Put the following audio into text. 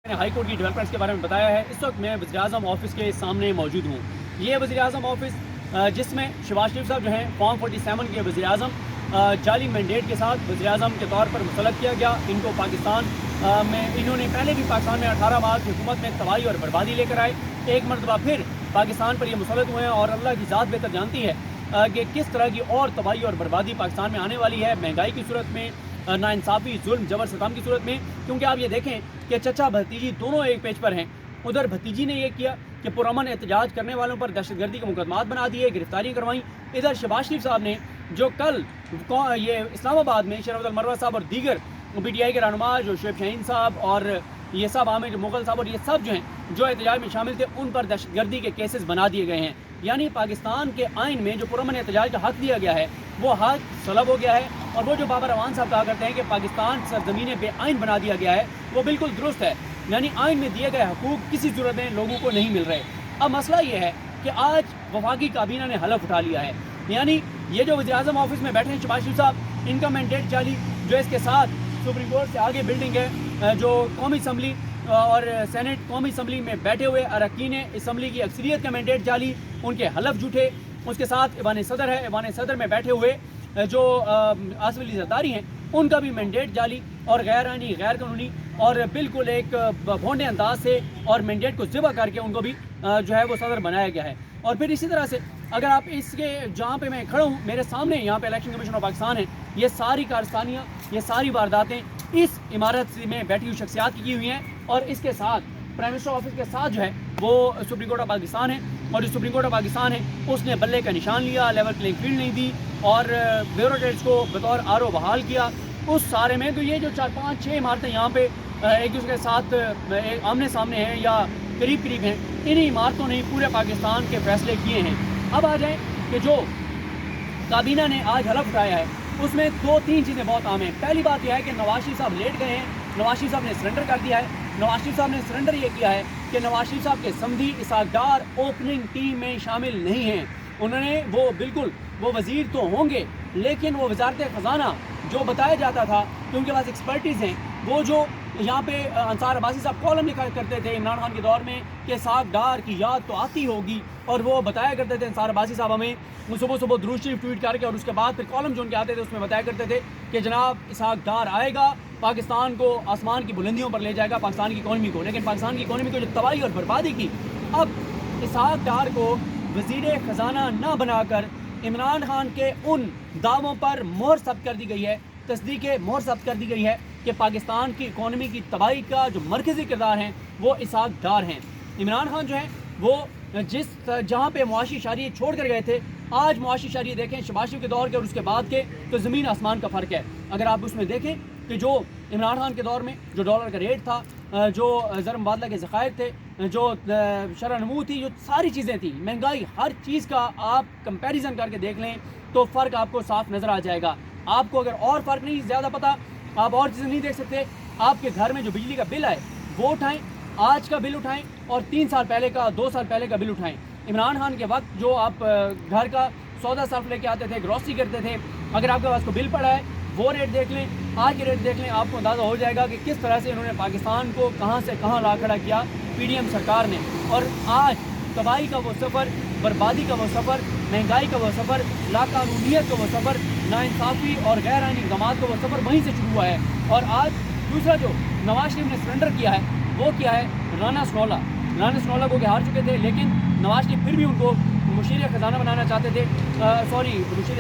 میں نے high court کی ڈیولپمنٹس کے بارے میں بتایا ہے۔ اس وقت میں وزیراعظم آفس کے سامنے موجود ہوں۔ یہ وزیراعظم آفس جس میں شہباز شریف صاحب جو ہیں فارم 47 کے وزیراعظم جعلی مینڈیٹ کے ساتھ وزیراعظم کے طور پر مسلط کیا گیا۔ ان کو پاکستان میں انہوں نے پہلے بھی پاکستان میں 18 ماہ کی حکومت میں تباہی اور بربادی لے کر آئے، ایک مرتبہ پھر پاکستان پر یہ مسلط ہوئے ہیں، اور اللہ کی ذات بہتر جانتی ہے کہ کس طرح کی اور تباہی اور بربادی پاکستان میں آنے والی ہے، مہنگائی کی صورت میں، ناانصافی، ظلم، جبر ستم کی صورت میں۔ کیونکہ آپ یہ دیکھیں کہ چچا بھتیجی دونوں ایک پیج پر ہیں۔ ادھر بھتیجی نے یہ کیا کہ پرامن احتجاج کرنے والوں پر دہشت گردی کے مقدمات بنا دیے، گرفتاریاں کروائیں۔ ادھر شہباز شریف صاحب نے جو کل یہ اسلام آباد میں شرفت المروہ صاحب اور دیگر پی ٹی آئی کے رہنما جو شعیب شاہین صاحب اور یہ سب عامر مغل صاحب اور یہ سب جو ہیں جو احتجاج میں شامل تھے، ان پر دہشت گردی کے کیسز بنا دیے گئے ہیں۔ یعنی پاکستان کے آئین میں جو پرامن احتجاج کا حق دیا گیا ہے وہ حق سلب ہو گیا ہے، اور وہ جو بابر اعوان صاحب کہا کرتے ہیں کہ پاکستان سرزمین بے آئین بنا دیا گیا ہے، وہ بالکل درست ہے۔ یعنی آئین میں دیے گئے حقوق کسی صورت میں لوگوں کو نہیں مل رہے۔ اب مسئلہ یہ ہے کہ آج وفاقی کابینہ نے حلف اٹھا لیا ہے، یعنی یہ جو وزیراعظم آفس میں بیٹھے ہیں شہباز شریف صاحب، ان کا مینڈیٹ جعلی، جو اس کے ساتھ سپریم کورٹ سے آگے بلڈنگ ہے جو قومی اسمبلی اور سینٹ قومی اسمبلی میں بیٹھے ہوئے اراکین اسمبلی کی اکثریت کا مینڈیٹ جعلی، ان کے حلف جھوٹے۔ اس کے ساتھ ایوان صدر ہے، ایوان صدر میں بیٹھے ہوئے جو آصف علی زرداری ہیں، ان کا بھی مینڈیٹ جعلی اور غیر آئینی، غیر قانونی، اور بالکل ایک بھونڈے انداز سے اور مینڈیٹ کو ذبح کر کے ان کو بھی جو ہے وہ صدر بنایا گیا ہے۔ اور پھر اسی طرح سے اگر آپ اس کے جہاں پہ میں کھڑا ہوں، میرے سامنے یہاں پہ الیکشن کمیشن آف پاکستان ہے، یہ ساری کارستانیاں، یہ ساری وارداتیں اس عمارت میں بیٹھی ہوئی شخصیات کی ہوئی ہیں، اور اس کے ساتھ پرائم منسٹر آفس کے ساتھ جو ہے وہ سپریم کورٹ آف پاکستان ہے، اور جو سپریم کورٹ آف پاکستان ہے اس نے بلے کا نشان لیا، لیول پلینگ فیلڈ نہیں دی، اور بیوروکریٹس کو بطور آر او بحال کیا۔ اس سارے میں تو یہ جو 4 5 6 عمارتیں یہاں پہ ایک دوسرے کے ساتھ آمنے سامنے ہیں یا قریب قریب ہیں، انہی عمارتوں نے پورے پاکستان کے فیصلے کیے ہیں۔ اب آ جائیں کہ جو کابینہ نے آج حلف اٹھایا ہے اس میں 2-3 چیزیں بہت عام ہیں۔ پہلی بات یہ ہے کہ نواز شریف صاحب لیٹ گئے ہیں، نواز شریف صاحب نے سرنڈر کر دیا ہے۔ نواز شریف صاحب نے سرنڈر یہ کیا ہے کہ نواز شریف صاحب کے سمدھی اسحاق ڈار اوپننگ ٹیم میں شامل نہیں ہیں۔ انہوں نے وہ وزیر تو ہوں گے، لیکن وہ وزارت خزانہ جو بتایا جاتا تھا کہ ان کے پاس ایکسپرٹیز ہیں، وہ جو یہاں پہ انصار عباسی صاحب کالم لکھا کرتے تھے عمران خان کے دور میں کہ اسحاق ڈار کی یاد تو آتی ہوگی، اور وہ بتایا کرتے تھے انصار عباسی صاحب ہمیں صبح درود شریف ٹویٹ کر کے، اور اس کے بعد پھر کالم جو ان کے آتے تھے اس میں بتایا کرتے تھے کہ جناب اسحاق ڈار آئے گا، پاکستان کو آسمان کی بلندیوں پر لے جائے گا، پاکستان کی اکانومی کو۔ لیکن پاکستان کی اکانومی کو جو تباہی اور بربادی کی، اب اسحاق ڈار کو وزیر خزانہ نہ بنا کر عمران خان کے ان دعووں پر مہر ثبت کر دی گئی ہے، تصدیق مہر ثبت کر دی گئی ہے کہ پاکستان کی اکانومی کی تباہی کا جو مرکزی کردار ہیں وہ اسحاق ڈار ہیں۔ عمران خان جو ہیں وہ جہاں پہ معاشی اشاریے چھوڑ کر گئے تھے، آج معاشی اشاریے دیکھیں شہباز شریف کے دور کے اور اس کے بعد کے، تو زمین آسمان کا فرق ہے۔ اگر آپ اس میں دیکھیں کہ جو عمران خان کے دور میں جو ڈالر کا ریٹ تھا، جو زر مبادلہ کے ذخائر تھے، جو شرح نمو تھی، جو ساری چیزیں تھیں، مہنگائی، ہر چیز کا آپ کمپیریزن کر کے دیکھ لیں تو فرق آپ کو صاف نظر آ جائے گا۔ آپ کو اگر اور فرق نہیں زیادہ پتہ، آپ اور چیزیں نہیں دیکھ سکتے، آپ کے گھر میں جو بجلی کا بل آئے وہ اٹھائیں، آج کا بل اٹھائیں، اور 3 سال پہلے کا، 2 سال پہلے کا بل اٹھائیں۔ عمران خان کے وقت جو آپ گھر کا سودا صرف لے کے آتے تھے، گروسری کرتے تھے، اگر آپ کے پاس کو بل پڑا ہے وہ ریٹ دیکھ لیں، آج کے ریٹ دیکھ لیں، آپ کو اندازہ ہو جائے گا کہ کس طرح سے انہوں نے پاکستان کو کہاں سے کہاں لا کھڑا کیا پی ڈی ایم سرکار نے۔ اور آج تباہی کا وہ سفر، بربادی کا وہ سفر، مہنگائی کا وہ سفر، لاقانونیت کا وہ سفر، ناانصافی اور غیر آئینی اقدامات کا وہ سفر وہیں سے شروع ہوا ہے۔ اور آج دوسرا جو نواز شریف نے سرنڈر کیا ہے وہ کیا ہے، رانا سنولا کو کہ ہار چکے تھے، لیکن نواز شریف پھر بھی ان کو مشیر خزانہ بنانا چاہتے تھے، مشیر